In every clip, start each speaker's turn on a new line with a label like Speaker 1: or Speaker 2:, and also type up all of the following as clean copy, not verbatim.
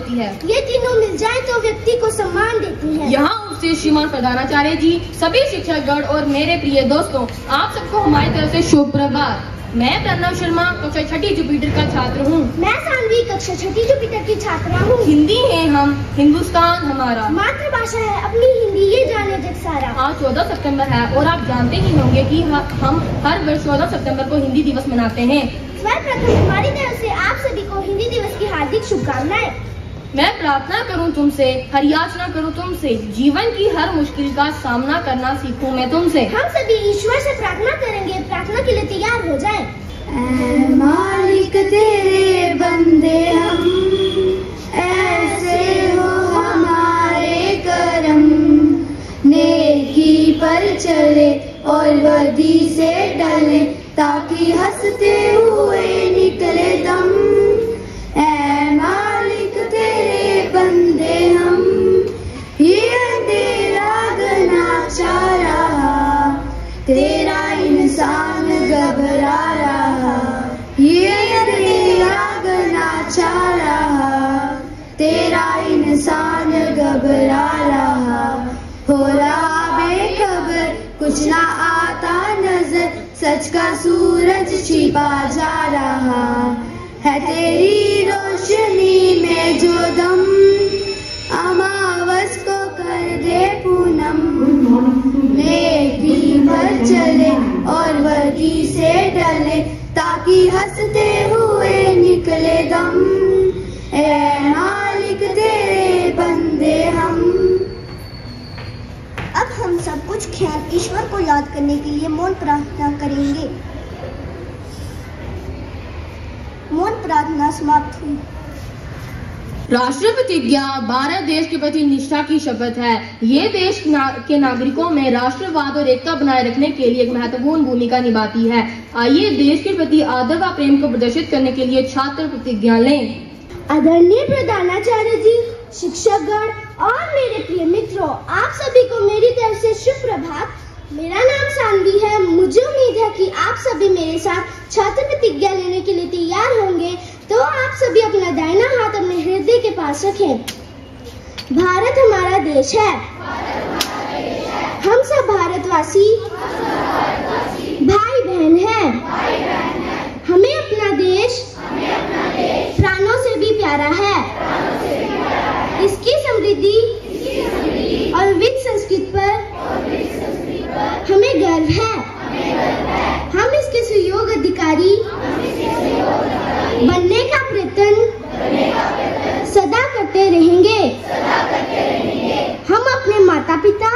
Speaker 1: देती है।
Speaker 2: ये तीनों मिल जाए तो व्यक्ति को सम्मान देती है।
Speaker 1: यहाँ उपस्थित श्रीमान प्रधानाचार्य जी, सभी शिक्षकगण और मेरे प्रिय दोस्तों, आप सबको हमारी तरफ से शुभ प्रभात। मैं प्रणव शर्मा कक्षा 6 जुपिटर का छात्र हूँ।
Speaker 2: मैं सानवी कक्षा 6 जुपिटर की छात्रा हूँ।
Speaker 1: हिंदी है हम, हिंदुस्तान हमारा,
Speaker 2: मातृभाषा है अपनी हिंदी, ये जाने जग सारा।
Speaker 1: आज 14 सितंबर है और आप जानते ही होंगे कि हम हर वर्ष 14 सितंबर को हिंदी दिवस मनाते हैं।
Speaker 2: सर्वप्रथम हमारी तरफ से आप सभी को हिंदी दिवस की हार्दिक शुभकामनाएं।
Speaker 1: मैं प्रार्थना करूं तुमसे, हरियाचना करूं तुमसे, जीवन की हर मुश्किल का सामना करना सीखूं मैं तुमसे।
Speaker 2: हम सभी ईश्वर से प्रार्थना करेंगे, प्रार्थना के लिए तैयार हो जाएं।
Speaker 3: ऐ मालिक तेरे बंदे हम, ऐसे हो हमारे करम, नेकी पर चले और बदी से टले, ताकि हंसते हुए निकले दम। ऐ मालिक तेरे बंदे हम, ये तेरा गनाचा रहा, तेरा इंसान घबरा रहा, ये तेरा गनाचा रहा, तेरा इंसान घबरा रहा, हो रहा बेखबर कुछ ना आता नजर, सच का सूरज छिपा जा रहा है, तेरी रोशनी में जो दम, अमावस को कर दे पूनम, नेकी पर चले और बदी से डले, ताकि हंसते हुए निकले दम। ऐ मालिक तेरे बंदे हम।
Speaker 2: अब हम सब कुछ ख्याल ईश्वर को याद करने के लिए मौन प्रार्थना करेंगे। मौन प्रार्थना समाप्त हुई।
Speaker 1: राष्ट्र प्रतिज्ञा भारत देश के प्रति निष्ठा की शपथ है। ये देश के नागरिकों में राष्ट्रवाद और एकता बनाए रखने के लिए एक महत्वपूर्ण भूमिका निभाती है। आइए देश के प्रति आदर व प्रेम को प्रदर्शित करने के लिए छात्र प्रतिज्ञा लें।
Speaker 2: आदरणीय प्रधानाचार्य जी, शिक्षकगण और मेरे प्रिय मित्रों, आप सभी को मेरी तरफ से शुभ प्रभात। मेरा नाम सानवी है। मुझे उम्मीद है कि आप सभी मेरे साथ छात्र प्रतिज्ञा लेने के लिए तैयार होंगे। तो आप सभी अपना दाहिना हाथ अपने हृदय के पास रखें। भारत हमारा देश है। हम सब भारतवासी भाई बहन हैं। हमें अपना देश प्राणों से भी प्यारा है। इसकी समृद्धि और विविध संस्कृति पर हमें गर्व है। हम इसके सहयोग अधिकारी बनने का प्रयत्न सदा करते रहेंगे। हम अपने माता पिता,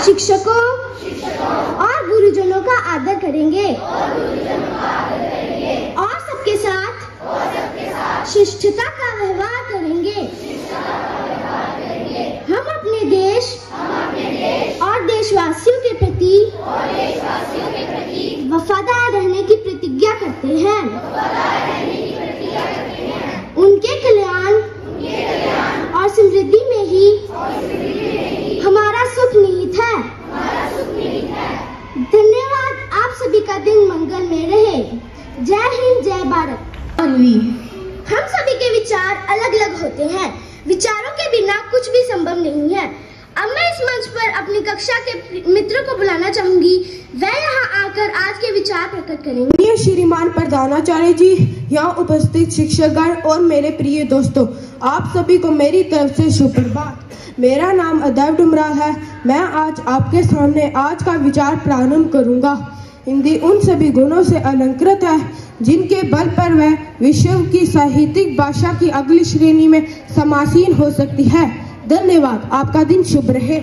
Speaker 2: शिक्षकों और गुरुजनों का आदर करेंगे और सबके साथ शिष्टता का व्यवहार करेंगे। हम अपने देश और देशवासियों के प्रति वफादार रहने की प्रतिज्ञा करते हैं। उनके कल्याण और समृद्धि में ही हमारा सुख निहित है। धन्यवाद। आप सभी का दिन मंगल में रहे। जय हिंद, जय भारत। हम सभी के विचार अलग अलग होते हैं। विचारों के बिना कुछ भी संभव नहीं है। अब मैं इस मंच पर अपनी कक्षा के मित्रों को बुलाना चाहूंगी। वह यहाँ आकर आज के विचार प्रकट करेंगे।
Speaker 4: श्रीमान प्रधानाचार्य जी, यहाँ उपस्थित शिक्षकगण और मेरे प्रिय दोस्तों, आप सभी को मेरी तरफ से शुभ प्रभात। मेरा नाम अदैब डुमराल है। मैं आज आपके सामने आज का विचार प्रारंभ करूंगा। हिंदी उन सभी गुणों से अलंकृत है जिनके बल पर वह विश्व की साहित्यिक भाषा की अगली श्रेणी में समासीन हो सकती है। धन्यवाद। आपका दिन शुभ रहे।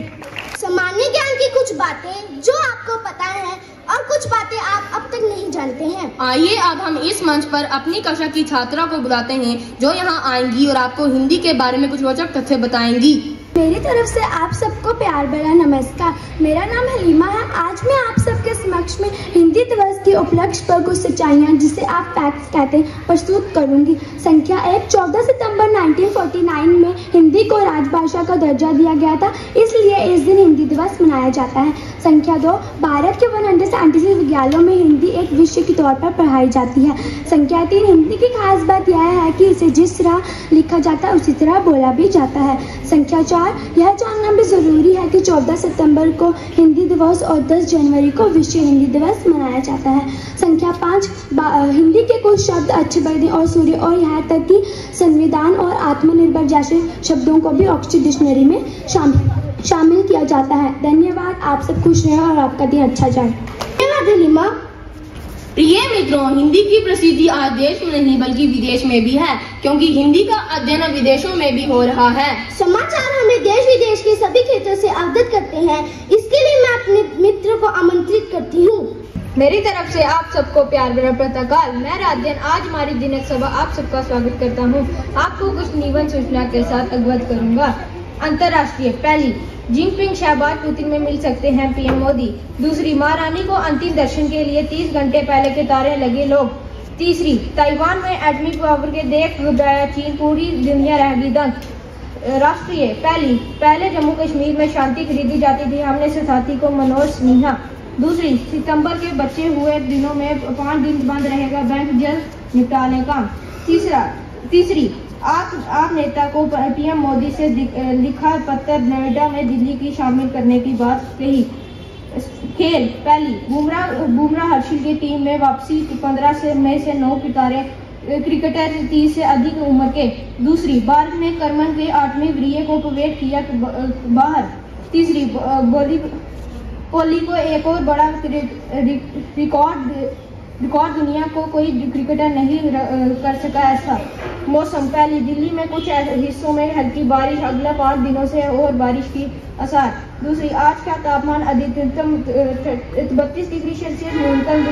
Speaker 2: सामान्य ज्ञान की कुछ बातें जो आपको पता है और कुछ बातें आप अब तक नहीं जानते हैं।
Speaker 1: आइए अब हम इस मंच पर अपनी कक्षा की छात्रा को बुलाते हैं जो यहाँ आएंगी और आपको हिंदी के बारे में कुछ रोचक तथ्य बताएंगी।
Speaker 3: मेरी तरफ से आप सबको प्यार भरा नमस्कार। मेरा नाम हलीमा है। आज मैं आप सबके
Speaker 2: समक्ष में हिंदी दिवस के उपलक्ष्य पर कुछ सच्चाइयाँ, जिसे आप फैक्ट्स कहते हैं, प्रस्तुत करूंगी। संख्या 1, 14 सितंबर 1949 में हिंदी को राजभाषा का दर्जा दिया गया था, इसलिए इस दिन हिंदी दिवस मनाया जाता है। संख्या 2, भारत के 196 विद्यालयों में हिंदी एक विषय के तौर पर पढ़ाई जाती है। संख्या 3, हिंदी की खास बात यह है कि इसे जिस तरह लिखा जाता है उसी तरह बोला भी जाता है। संख्या 4, यह जानना भी जरूरी है कि 14 सितंबर को हिंदी दिवस और 10 जनवरी को विश्व हिंदी दिवस मनाया जाता है। संख्या 5, हिंदी के कुछ शब्द अच्छे, बढ़िया और सूर्य और यहाँ तक कि संविधान और आत्मनिर्भर जैसे शब्दों को भी ऑक्सफोर्ड डिक्शनरी में शामिल किया जाता है। धन्यवाद। आप सब खुश रहें और आपका दिन अच्छा जाए।
Speaker 3: धन्यवाद हलीमा।
Speaker 1: प्रिय मित्रों, हिंदी की प्रसिद्धि आज देश में नहीं बल्कि विदेश में भी है, क्योंकि हिंदी का अध्ययन विदेशों में भी हो रहा है।
Speaker 2: समाचार हमें देश विदेश के सभी क्षेत्रों से अवगत करते हैं, इसके लिए मैं अपने मित्र को आमंत्रित करती हूँ।
Speaker 1: मेरी तरफ से आप सबको प्यार भरा प्रातःकाल। मैं राजन आज हमारी दिनक सभा आप सबका स्वागत करता हूँ। आपको कुछ निबंध सूचना के साथ अवगत करूंगा। अंतर्राष्ट्रीय, पहली, जिनपिंग शहबाज पुतिन में मिल सकते हैं पीएम मोदी। दूसरी, महारानी को अंतिम दर्शन के लिए 30 घंटे पहले कतारें लगे लोग। तीसरी, ताइवान में एटॉमिक पावर के देख गया चीन, पूरी दुनिया रहेगी दंग। राष्ट्रीय, पहले जम्मू कश्मीर में शांति खरीदी जाती थी, हमने साथी को मनोज सिन्हा। दूसरी, सितंबर के बचे हुए दिनों में 5 दिन बंद रहेगा बैंक, जल्द निपटाने का। तीसरी, आप नेता को पीएम मोदी से लिखा पत्र, नोएडा में दिल्ली की शामिल करने की बात कही। खेल, पहली, बुमराह हर्षिल की टीम में वापसी, 15 में से 9 क्रिकेटर 30 से अधिक उम्र के। दूसरी, भारत में करमन के 8वें वरीय को पवेट किया बाहर। तीसरी, कोहली को एक और बड़ा रिकॉर्ड दुनिया को कोई क्रिकेटर नहीं कर सका ऐसा। मौसम, पहली, दिल्ली में कुछ हिस्सों में हल्की बारिश, अगला 5 दिनों से और बारिश की आसार। दूसरी, आज का तापमान अधिकतम 32 डिग्री सेल्सियस, न्यूनतम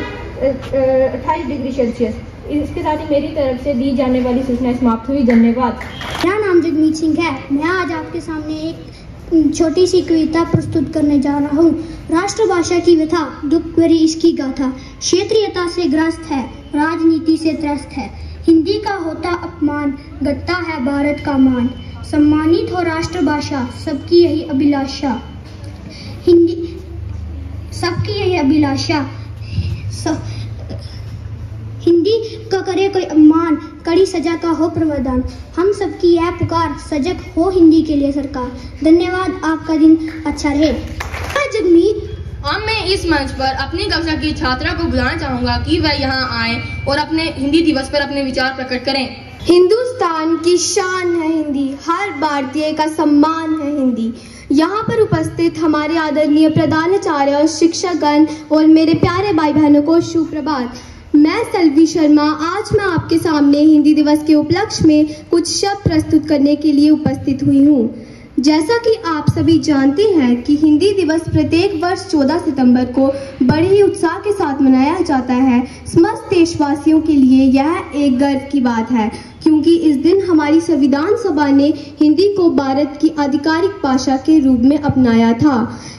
Speaker 1: 28 डिग्री सेल्सियस। इसके साथ ही मेरी तरफ से दी जाने वाली सूचना समाप्त हुई। धन्यवाद।
Speaker 2: मेरा नाम जगमीत सिंह है। मैं आज आपके सामने एक छोटी सी कविता प्रस्तुत करने जा रहा हूँ। राष्ट्रभाषा की व्यथा, दुख भरी इसकी गाथा, क्षेत्रीयता से ग्रस्त है, राजनीति से त्रस्त है। हिंदी का होता अपमान, घटता है भारत का मान। सम्मानित हो राष्ट्रभाषा, सबकी यही अभिलाषा। हिंदी सबकी यही अभिलाषा। हिंदी का करे कोई अपमान, कड़ी सजा का हो प्रावधान। हम सबकी यह पुकार, सजग हो हिंदी के लिए सरकार। धन्यवाद। आपका दिन अच्छा रहे। जगमीत,
Speaker 1: अब मैं इस मंच पर अपनी कक्षा की छात्रा को बुलाना चाहूंगा कि वह यहाँ आए और अपने हिंदी दिवस पर अपने विचार प्रकट करें।
Speaker 5: हिंदुस्तान की शान है हिंदी, हर भारतीय का सम्मान है हिंदी। यहाँ पर उपस्थित हमारे आदरणीय प्रधानाचार्य और शिक्षकगण और मेरे प्यारे भाई बहनों को शुभ प्रभात। मैं सल्वी शर्मा आज मैं आपके सामने हिंदी दिवस के उपलक्ष्य में कुछ शब्द प्रस्तुत करने के लिए उपस्थित हुई हूँ। जैसा कि आप सभी जानते हैं कि हिंदी दिवस प्रत्येक वर्ष 14 सितंबर को बड़े ही उत्साह के साथ मनाया जाता है। समस्त देशवासियों के लिए यह एक गर्व की बात है, क्योंकि इस दिन हमारी संविधान सभा ने हिंदी को भारत की आधिकारिक भाषा के रूप में अपनाया था।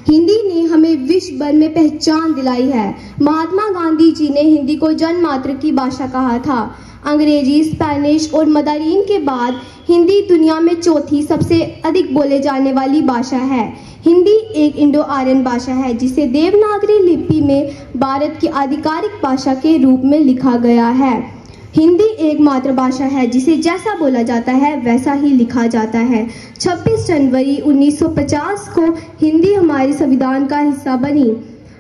Speaker 5: हिंदी ने हमें विश्व भर में पहचान दिलाई है। महात्मा गांधी जी ने हिंदी को जन्ममात्र की भाषा कहा था। अंग्रेजी, स्पेनिश और मंdarin के बाद हिंदी दुनिया में चौथी सबसे अधिक बोले जाने वाली भाषा है। हिंदी एक इंडो आर्यन भाषा है जिसे देवनागरी लिपि में भारत की आधिकारिक भाषा के रूप में लिखा गया है। हिंदी एक मातृभाषा है जिसे जैसा बोला जाता है वैसा ही लिखा जाता है। 26 जनवरी 1950 को हिंदी हमारे संविधान का हिस्सा बनी।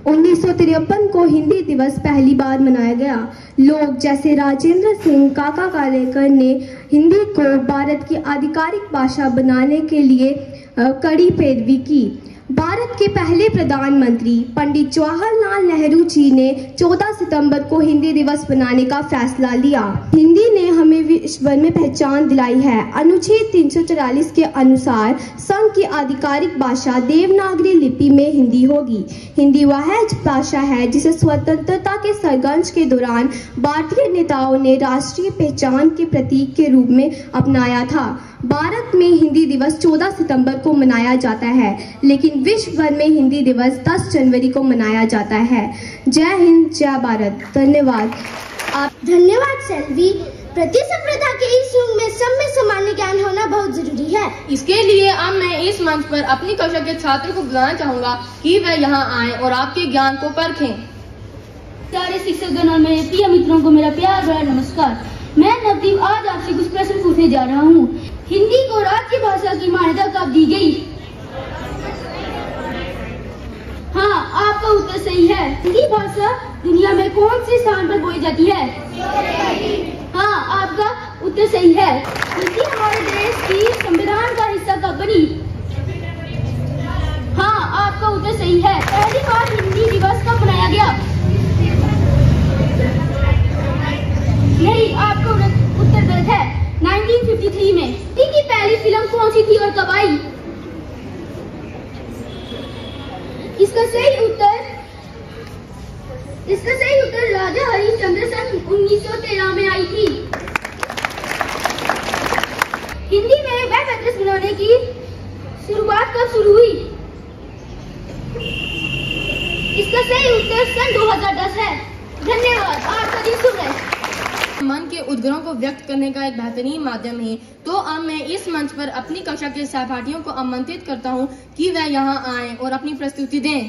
Speaker 5: 1953 को हिंदी दिवस पहली बार मनाया गया। लोग जैसे राजेंद्र सिंह, काका कालेकर ने हिंदी को भारत की आधिकारिक भाषा बनाने के लिए कड़ी पैरवी की। भारत के पहले प्रधानमंत्री पंडित जवाहरलाल नेहरू जी ने 14 सितंबर को हिंदी दिवस मनाने का फैसला लिया। हिंदी ने हमें विश्व भर में पहचान दिलाई है। अनुच्छेद 344 के अनुसार संघ की आधिकारिक भाषा देवनागरी लिपि में हिंदी होगी। हिंदी वह भाषा है जिसे स्वतंत्रता के संघर्ष के दौरान भारतीय नेताओं ने राष्ट्रीय पहचान के प्रतीक के रूप में अपनाया था। भारत में हिंदी दिवस 14 सितंबर को मनाया जाता है, लेकिन विश्व भर में हिंदी दिवस 10 जनवरी को मनाया जाता है। जय हिंद, जय भारत। धन्यवाद।
Speaker 2: धन्यवाद सेल्वी। प्रतिस्पर्धा के इस युग में सब में सामान्य ज्ञान होना बहुत जरूरी है।
Speaker 1: इसके लिए अब मैं इस मंच पर अपनी कक्षा के छात्रों को बुलाना चाहूंगा कि वह यहाँ आएं और आपके ज्ञान को परखें।
Speaker 6: सारे शिक्षकगण और मेरे प्रिय मित्रों को मेरा प्यार भरा नमस्कार। मैं नवदीप आज आपसे कुछ प्रश्न पूछने जा रहा हूँ। हिंदी को राज्य भाषा की मान्यता कब दी गई? हाँ, आपका उत्तर सही है। हिंदी भाषा दुनिया में कौन से स्थान पर बोली जाती है? हाँ, आपका उत्तर सही है। हिंदी हमारे देश की संविधान का हिस्सा कब बनी? हाँ, आपका उत्तर सही है। पहली बार हिंदी दिवस कब मनाया गया? नहीं, आपका उत्तर गलत है। 1953 में। हिंदी की पहली फिल्म कौन सी थी और कब आई? इसका सही उत्तर राजा हरिश्चंद्र सन 1913 में आई थी। हिंदी में वेब एड्रेस बनाने की शुरुआत कब शुरू हुई? इसका सही उत्तर सन 2010 है। धन्यवाद। आपका दिन शुभ रहे।
Speaker 1: मन के उद्गारों को व्यक्त करने का एक बेहतरीन माध्यम है। तो अब मैं इस मंच पर अपनी कक्षा के सहपाठियों को आमंत्रित करता हूं कि वह यहां आएं और अपनी प्रस्तुति दें।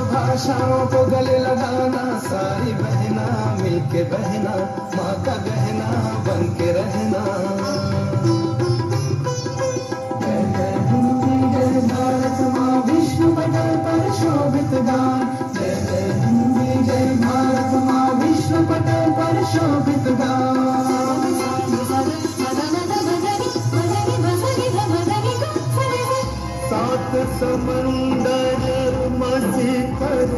Speaker 7: भाषाओं को गले लगाना, सारी बहना मिलके बहना, माँ का गहना बन के रहना। जय जय हिंदी जय भारत माँ, विश्व पटल पर शोभित गान। जय जय हिंदी जय भारत माँ, विश्व पटल पर शोभित गान। सात समंदर मसी कर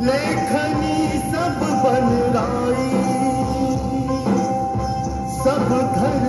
Speaker 7: लेखनी सब बन राई, सब धन